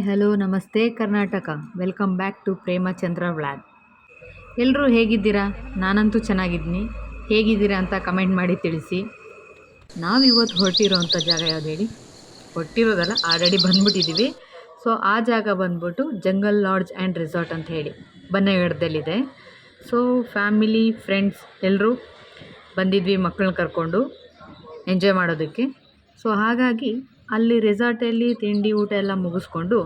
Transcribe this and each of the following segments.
Hello ನಮಸ್ತೆ Karnataka. Welcome back to Premachandra vlog. ಎಲ್ಲರೂ ಹೇಗಿದ್ದೀರಾ? ನಾನಂತೂ ಚೆನ್ನಾಗಿದ್ದೀನಿ. ಹೇಗಿದ್ದೀರಾ ಅಂತ ಕಮೆಂಟ್ ಮಾಡಿ ತಿಳಿಸಿ. ನಾವಿವತ್ತು ಹೊರಟಿರೋವಂಥ ಜಾಗ ಯಾವ್ದು ಹೇಳಿ? ಹೊರಟಿರೋದಲ್ಲ, ಆಲ್ರೆಡಿ ಬಂದ್ಬಿಟ್ಟಿದ್ದೀವಿ. ಸೊ ಆ ಜಾಗ ಬಂದ್ಬಿಟ್ಟು ಜಂಗಲ್ ಲಾಡ್ಜ್ ಆ್ಯಂಡ್ ರೆಸಾರ್ಟ್ ಅಂತ ಹೇಳಿ ಬನ್ನಗಡದಲ್ಲಿದೆ. ಸೊ ಫ್ಯಾಮಿಲಿ ಫ್ರೆಂಡ್ಸ್ ಎಲ್ಲರೂ ಬಂದಿದ್ವಿ ಮಕ್ಕಳನ್ನ ಕರ್ಕೊಂಡು ಎಂಜಾಯ್ ಮಾಡೋದಕ್ಕೆ. ಸೊ ಹಾಗಾಗಿ ಅಲ್ಲಿ ರೆಸಾರ್ಟಲ್ಲಿ ತಿಂಡಿ ಊಟ ಎಲ್ಲ ಮುಗಿಸ್ಕೊಂಡು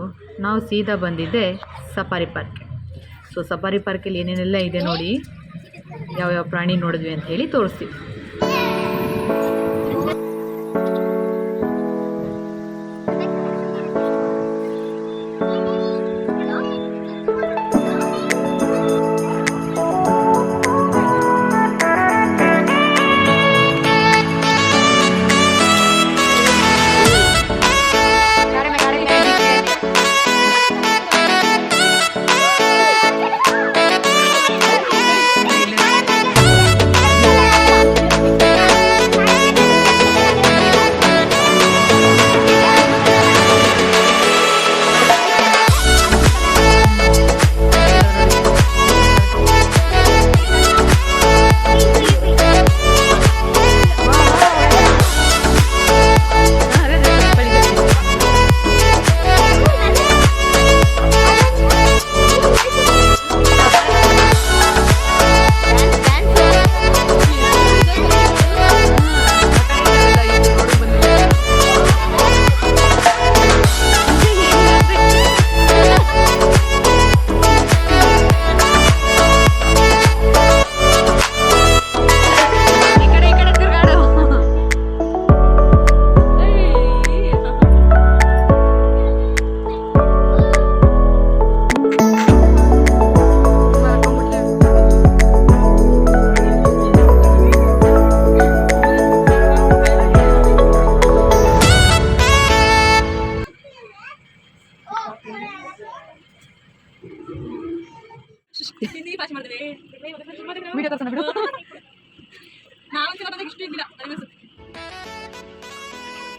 ನಾವು ಸೀದಾ ಬಂದಿದ್ದೆ ಸಫಾರಿ ಪಾರ್ಕ್. ಸೊ ಸಫಾರಿ ಪಾರ್ಕಲ್ಲಿ ಏನೇನೆಲ್ಲ ಇದೆ ನೋಡಿ, ಯಾವ್ಯಾವ ಪ್ರಾಣಿ ನೋಡಿದ್ವಿ ಅಂತ ಹೇಳಿ ತೋರಿಸ್ತೀವಿ.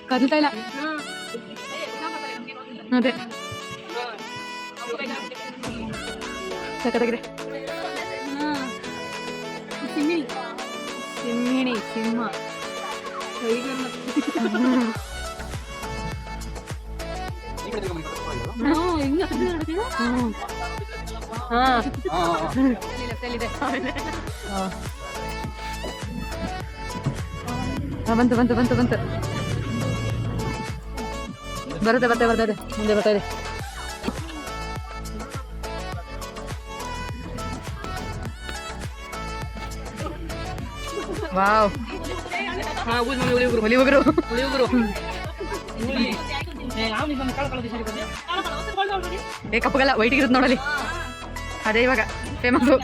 ಕದಲ್ತಾ ಇಲ್ಲ ಅದೇ ಸಕ್ಕತ್ತಾಗಿದೆ. ಸಿಂಹಿಣಿ ಸಿಂಹ ಬಂತು ಬಂತು ಬಂತು ಬಂತು ಬರುತ್ತೆ ಬರ್ತದೆ ಬರ್ತದೆ ಮುಂದೆ ಬರ್ತಾ ಇದೆ. ವಾವ್, ಹುಲಿ ಉಗುರು ಕಪ್ಪಗಲ್ಲ ವೈಟ್ ಇರುತ್ತೆ ನೋಡಲಿ, ಅದೇ ಇವಾಗ ಫೇಮಸ್ಸು.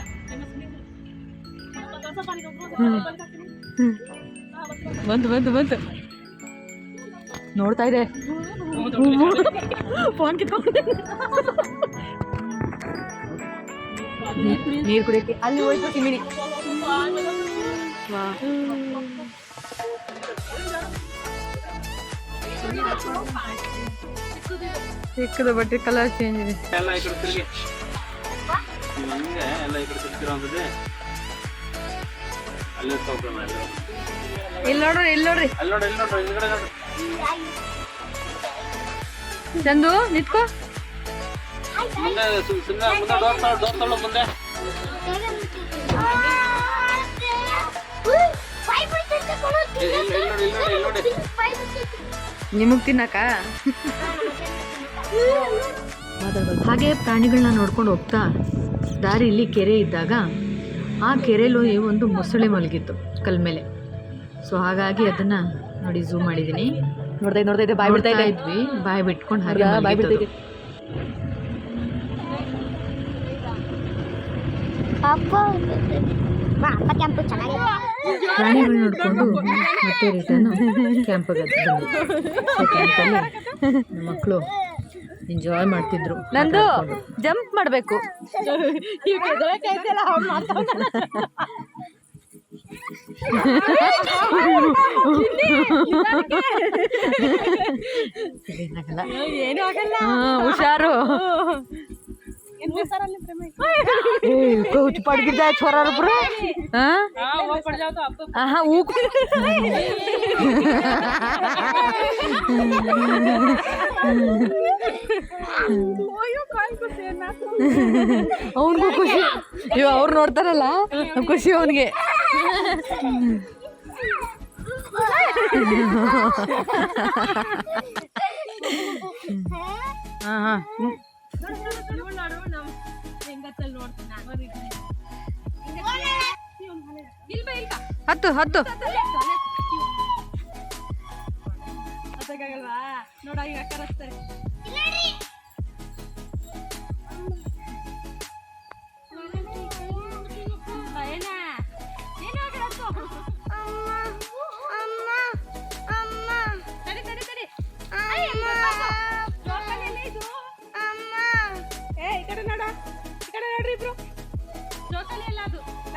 ಬಂತು ಬಂತು ಬಂತು ನೋಡ್ತಾ ಇದೆ, ಫೋನ್ ಕಿತ್ಕೊಂಡು ನೀರು ಕುಡಿಯಕ್ಕೆ ಅಲ್ಲಿ ಹೋಯ್ತು ಸಿಮಿಣಿ. ಚಿಕ್ಕದು ಬಟ್ಟೆ ಕಲರ್ ಚೇಂಜ್ ಇದೆ. ಇಲ್ಲಿ ನೋಡ್ರಿ ಇಲ್ಲಿ ನೋಡ್ರಿ ಚಂದು ನಿತ್ಕೋ. ನಿಮಗ್ ತಿನ್ನಕ ಹಾಗೆ ಪ್ರಾಣಿಗಳನ್ನ ನೋಡ್ಕೊಂಡು ಹೋಗ್ತಾ ದಾರಿಲಿ ಕೆರೆ ಇದ್ದಾಗ ಆ ಕೆರೆಯಲ್ಲಿ ಒಂದು ಮೊಸಳೆ ಮಲಗಿತ್ತು ಕಲ್ ಮೇಲೆ. ಸೊ ಹಾಗಾಗಿ ಅದನ್ನ ನೋಡಿ ಝೂಮ್ ಮಾಡಿದೀನಿ. ನೋಡ್ತಾ ಇದೆ ಬಾಯ್ ಬಿಡ್ತಾ ಇದ್ವಿ, ಬಾಯ್ ಬಿಟ್ಕೊಂಡು ಹಾಗೆ ಬಾಯ್ ಬಿಡ್ತಾ ಇದೆ. ಪ್ರಾಣಿಗಳು ನೋಡ್ಕೊಂಡು ಮತ್ತೆ ರಿಟರ್ನ್ ಕ್ಯಾಂಪಿಗೆ ಕ್ಯಾಂಪಲ್ಲಿ ಮಕ್ಕಳು ಎಂಜಾಯ್ ಮಾಡ್ತಿದ್ರು. ನಂದು ಜಂಪ್ ಮಾಡಬೇಕು. ಏನು ಆಗಲ್ಲ, ಹುಷಾರು. कुछ पड़ गिर जाए छोरा ऊपर। हाँ वो पड़ जाओ तो आपको हाँ वो ಅವನಿಗೂ ಖುಷಿ. ಇವ ಅವ್ರು ನೋಡ್ತಾರಲ್ಲ ಖುಷಿ ಅವನಿಗೆ. ಹಾಂ ಹಾಂ ಹತ್ತು ಹತ್ತು ನೋಡ ಈಗ ಕರೆಸ್ತಾರೆ.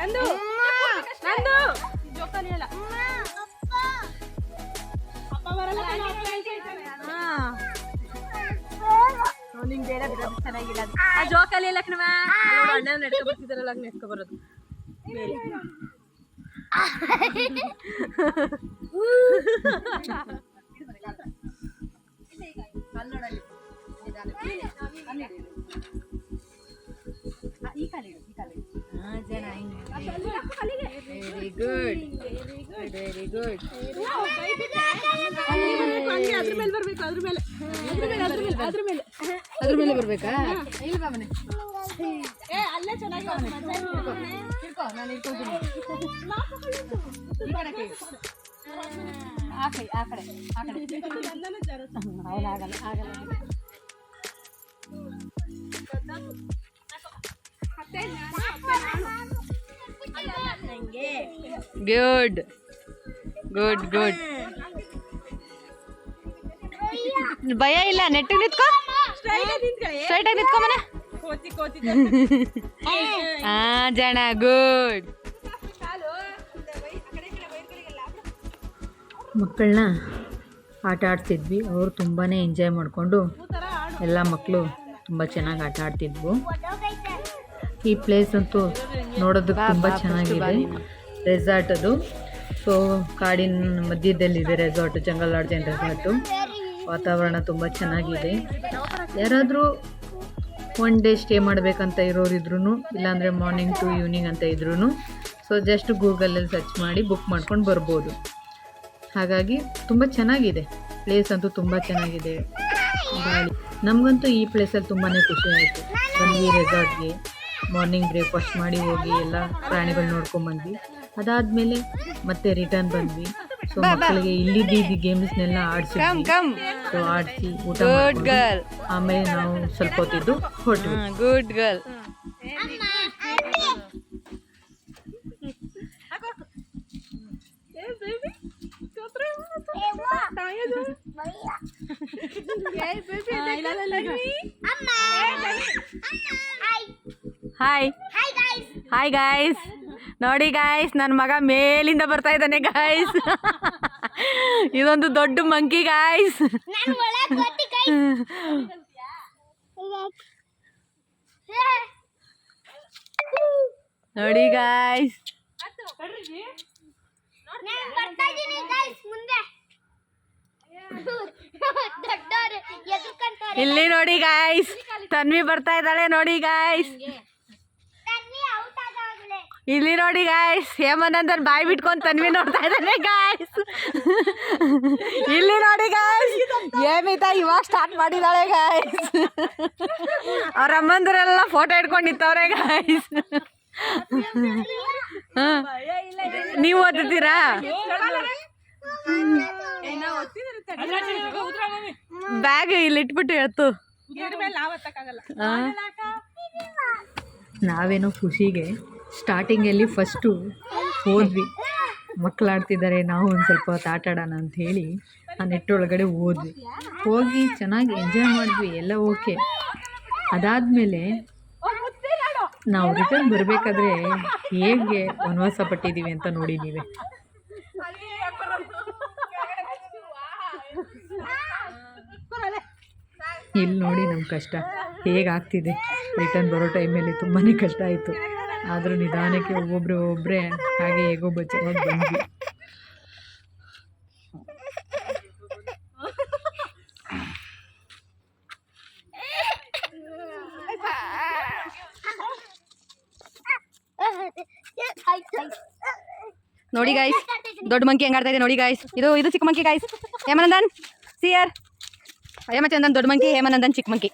ನಂದು ನಂದು ಜೋಕಾಲಿ ಅಲ್ಲ, ಅಪ್ಪ ಬರಲ್ಲ. ನಿಂಗೆ ಬೇಡ ಬಿಡ, ಚೆನ್ನಾಗಿಲ್ಲ ಅದು. ಆ ಜೋಕಾಲಿ ಎಲ್ಲ ಕಣವ ಅಣ್ಣ ನಡ್ಕೊ ಬರ್ತಿದಾರಲ್ಲ, ಹಂಗೆ ನಡ್ಕೊ ಬರೋದು ಮೇಲೆ. Very good very good. ಅದ್ರ ಮೇಲೆ ಬರ್ಬೇಕು, ಅದ್ರ ಮೇಲೆ ಅದ್ರ ಮೇಲೆ ಅದ್ರ ಮೇಲೆ ಬರ್ಬೇಕಾ? ಇಲ್ವಾ ಮನೆ ಅಲ್ಲೇ ಚೆನ್ನಾಗಿ ಇಟ್ಕೋ, ನಾನು ಇಟ್ಕೊತೀನಿ. ಆ ಕಡೆ ಆ ಕಡೆ ಆ ಕಡೆ ಆಗಲ್ಲ ಆಗಲ್ಲ. Good good good. ಭಯ ಇಲ್ಲ, ನೆಟ್ಟಿಗೆ ನಿಂತ್ಕೋ, ಸ್ಟ್ರೈಟ್ ಆಗಿ ನಿಂತ್ಕೊ ಮನೆ. ಹಾ ಜನ ಗುಡ್. ಮಕ್ಕಳನ್ನ ಆಟ ಆಡ್ತಿದ್ವಿ. ಅವರು ತುಂಬಾ ಎಂಜಾಯ್ ಮಾಡಿಕೊಂಡು ಎಲ್ಲ ಮಕ್ಕಳು ತುಂಬ ಚೆನ್ನಾಗಿ ಆಟ ಆಡ್ತಿದ್ವು. ಈ ಪ್ಲೇಸ್ ಅಂತೂ ನೋಡೋದಕ್ಕೆ ತುಂಬ ಚೆನ್ನಾಗಿದೆ. ರೆಸಾರ್ಟ್ ಅದು. ಸೊ ಕಾಡಿನ ಮಧ್ಯದಲ್ಲಿದೆ resort, jungle lodge and resort. ವಾತಾವರಣ ತುಂಬ ಚೆನ್ನಾಗಿದೆ. ಯಾರಾದರೂ ಒನ್ ಡೇ ಸ್ಟೇ ಮಾಡಬೇಕಂತ ಇರೋರಿದ್ರು, ಇಲ್ಲಾಂದರೆ ಮಾರ್ನಿಂಗ್ ಟು ಈವ್ನಿಂಗ್ ಅಂತ ಇದ್ರೂ ಸೊ ಜಸ್ಟ್ ಗೂಗಲಲ್ಲಿ ಸರ್ಚ್ ಮಾಡಿ ಬುಕ್ ಮಾಡ್ಕೊಂಡು ಬರ್ಬೋದು. ಹಾಗಾಗಿ ತುಂಬ ಚೆನ್ನಾಗಿದೆ ಪ್ಲೇಸ್ ಅಂತೂ, ತುಂಬ ಚೆನ್ನಾಗಿದೆ. ಗಾಳಿ ನಮಗಂತೂ ಈ ಪ್ಲೇಸಲ್ಲಿ ತುಂಬಾ ಖುಷಿ ಆಯಿತು. ಬಂದ್ವಿ ರೆಸಾರ್ಟ್ಗೆ, ಮಾರ್ನಿಂಗ್ ಬ್ರೇಕ್ಫಾಸ್ಟ್ ಮಾಡಿ ಹೋಗಿ ಎಲ್ಲ ಪ್ರಾಣಿಗಳು ನೋಡ್ಕೊಂಬಂದ್ವಿ. ಅದಾದಮೇಲೆ ಮತ್ತೆ ರಿಟರ್ನ್ ಬಂದ್ವಿ. ಸೊ ಮಕ್ಕಳಿಗೆ ಇಲ್ಲಿದ್ದು ಗೇಮ್ಸ್ನೆಲ್ಲ ಆಡಿಸಿದ್ವಿ. ಸೊ ಆಡಿಸಿ ಊಟ ಮಾಡ್ಕೊಂಡು ಆಮೇಲೆ ನಾವು ಸ್ವಲ್ಪ ಹೊತ್ತಿದ್ದು ಹೊರಟ್ವಿ. Good girl. Hi hi guys, ನೋಡಿ ಗಾಯ್ಸ್, ನನ್ನ ಮಗ ಮೇಲಿಂದ ಬರ್ತಾ ಇದ್ದಾನೆ ಗಾಯ್ಸ್. ಇದೊಂದು ದೊಡ್ಡ ಮಂಕಿ ಗಾಯ್ಸ್. ನೋಡಿ ಗಾಯ್ಸ್, ಇಲ್ಲಿ ನೋಡಿ ಗಾಯ್ಸ್, ತನ್ವಿ ಬರ್ತಾ ಇದ್ದಾಳೆ ನೋಡಿ ಗಾಯ್ಸ್. ಇಲ್ಲಿ ನೋಡಿ ಗಾಯ್ಸ್, ಹೇಮನಂದನ್ ಬಾಯಿ ಬಿಟ್ಕೊಂಡು ತನ್ವಿ ನೋಡ್ತಾ ಇದ್ದಾನೆ ಗಾಯ್ಸ್. ಇಲ್ಲಿ ನೋಡಿ ಗಾಯ್ಸ್, ಹೇಮಿತಾ ಇವಾಗ ಸ್ಟಾರ್ಟ್ ಮಾಡಿದಾಳೆ ಗಾಯ್ಸ್. ಅವ್ರ ಅಮ್ಮಂದರೆಲ್ಲ ಫೋಟೋ ಇಟ್ಕೊಂಡು ನಿಂತವ್ರೆ ಗಾಯ್ಸ್. ನೀವು ಓದ್ತೀರಾ? ಬ್ಯಾಗ್ ಇಲ್ಲಿ ಇಟ್ಬಿಟ್ಟು ಎತ್ತು. ನಾವೇನೋ ಖುಷಿಗೆ ಸ್ಟಾರ್ಟಿಂಗಲ್ಲಿ ಫಸ್ಟು ಹೋದ್ವಿ, ಮಕ್ಕಳಾಡ್ತಿದ್ದಾರೆ, ನಾವು ಒಂದು ಸ್ವಲ್ಪ ಹೊತ್ತು ಆಟ ಆಡೋಣ ಅಂಥೇಳಿ ಆ ನೆಟ್ಟೊಳಗಡೆ ಹೋಗಿ ಚೆನ್ನಾಗಿ ಎಂಜಾಯ್ ಮಾಡಿದ್ವಿ, ಎಲ್ಲ ಓಕೆ. ಅದಾದಮೇಲೆ ನಾವು ರಿಟರ್ನ್ ಬರಬೇಕಾದ್ರೆ ಹೇಗೆ ವನವಾಸ ಪಟ್ಟಿದ್ದೀವಿ ಅಂತ ನೋಡಿ ನೀವೇ. ಇಲ್ಲಿ ನೋಡಿ ನಮ್ಮ ಕಷ್ಟ ಹೇಗಾಗ್ತಿದೆ. ರಿಟರ್ನ್ ಬರೋ ಟೈಮಲ್ಲಿ ತುಂಬಾ ಕಷ್ಟ ಆಯಿತು. ಆದರೂ ನಿಧಾನಕ್ಕೆ ಒಬ್ಬೊಬ್ಬರೇ ಹಾಗೆ ಹೇಗೋ ಬಚ್ಚವಾಗಿ ಬಂದ್ವಿ. ನೋಡಿ ಗಾಯ್ಸ್, ದೊಡ್ಡ ಮಂಕಿ ಹೆಂಗ್ ಆಡ್ತಾ ಇದೆ ನೋಡಿ ಗಾಯ್ಸ್. ಇದು ಚಿಕ್ಕ ಮಂಕಿ ಗಾಯ್ಸ್. ಹೇಮನಂದನ್ ಸಿಯರ್, ಹೇಮಚಂದನ್ ದೊಡ್ಡ ಮಂಕಿ, ಹೇಮನಂದನ್ ಚಿಕ್ಕ monkey.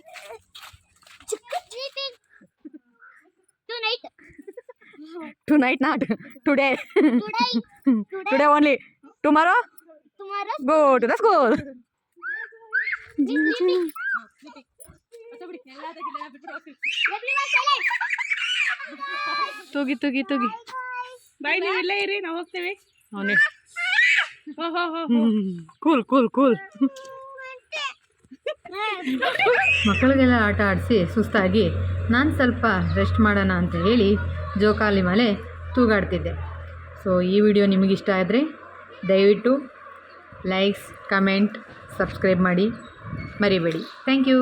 Tonight not today. Today only. Tomorrow go to the school. ತೂಗಿ ಬಾಯ್, ನೀವು ಇಲ್ಲೇ ಇರಿ, ನಾವು ಹೋಗ್ತೇವೆ. ಅವನೇ ಕೂಲ್. ಮಕ್ಕಳಿಗೆಲ್ಲ ಆಟ ಆಡಿಸಿ ಸುಸ್ತಾಗಿ ನಾನು ಸ್ವಲ್ಪ ರೆಸ್ಟ್ ಮಾಡೋಣ ಅಂತ ಹೇಳಿ ಜೋಕಾಲಿ ಮೇಲೆ ತೂಗಾಡ್ತಿದ್ದೆ. ಸೊ ಈ ವಿಡಿಯೋ ನಿಮಗಿಷ್ಟ ಆದರೆ ದಯವಿಟ್ಟು ಲೈಕ್ಸ್, ಕಮೆಂಟ್, ಸಬ್ಸ್ಕ್ರೈಬ್ ಮಾಡಿ ಮರಿಬೇಡಿ. Thank you.